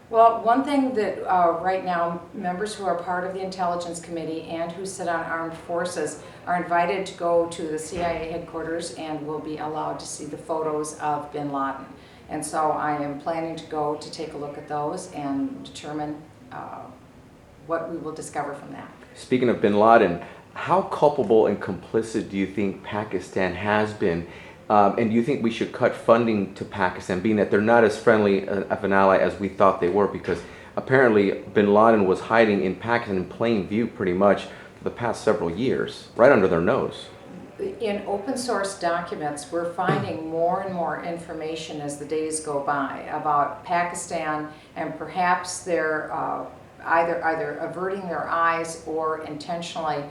Well, one thing that right now, members who are part of the Intelligence Committee and who sit on armed forces are invited to go to the CIA headquarters and will be allowed to see the photos of bin Laden. And so I am planning to go to take a look at those and determine what we will discover from that. Speaking of bin Laden, how culpable and complicit do you think Pakistan has been? And do you think we should cut funding to Pakistan, being that they're not as friendly of an ally as we thought they were? Because apparently bin Laden was hiding in Pakistan in plain view pretty much for the past several years, right under their nose. In open source documents, we're finding more and more information as the days go by about Pakistan, and perhaps they're either averting their eyes or intentionally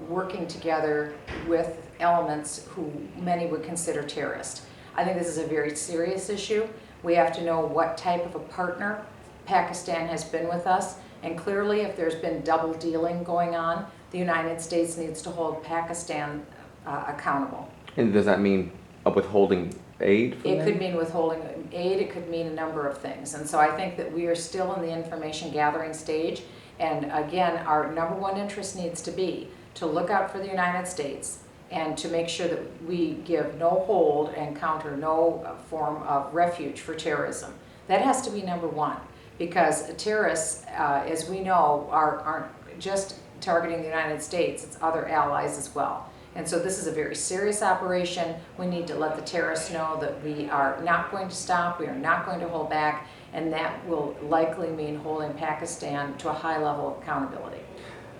working together with elements who many would consider terrorist. I think this is a very serious issue. We have to know what type of a partner Pakistan has been with us, and clearly if there's been double dealing going on, the United States needs to hold Pakistan accountable. And does that mean withholding aid from It them? could mean withholding aid, it could mean a number of things. And so I think that we are still in the information gathering stage. And again, our number one interest needs to be to look out for the United States and to make sure that we give no hold and counter no form of refuge for terrorism. That has to be number one, because terrorists, as we know, aren't just targeting the United States, it's other allies as well. And so this is a very serious operation. We need to let the terrorists know that we are not going to stop, we are not going to hold back, and that will likely mean holding Pakistan to a high level of accountability.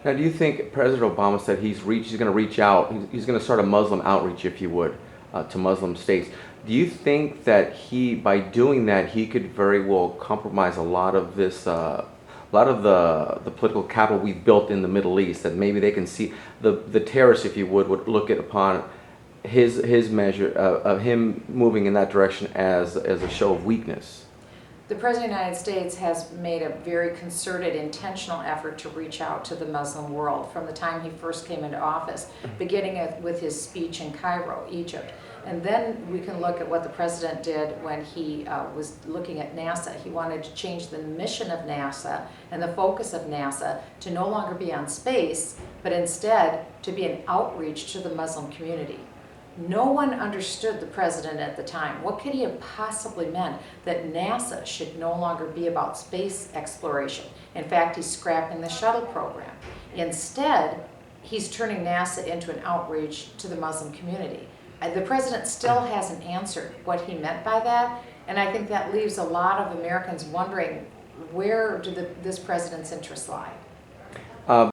Now, do you think President Obama said he's going to reach out, he's going to start a Muslim outreach, if you would, to Muslim states? Do you think that by doing that, he could very well compromise a lot of this, a lot of the political capital we've built in the Middle East, that maybe they can see the terrorists, if you would look at upon his measure of him moving in that direction as a show of weakness? The President of the United States has made a very concerted, intentional effort to reach out to the Muslim world from the time he first came into office, beginning with his speech in Cairo, Egypt. And then we can look at what the President did when he was looking at NASA. He wanted to change the mission of NASA and the focus of NASA to no longer be on space, but instead to be an outreach to the Muslim community. No one understood the President at the time. What could he have possibly meant that NASA should no longer be about space exploration? In fact, he's scrapping the shuttle program. Instead, he's turning NASA into an outreach to the Muslim community. The President still hasn't answered what he meant by that, and I think that leaves a lot of Americans wondering, where do this President's interests lie?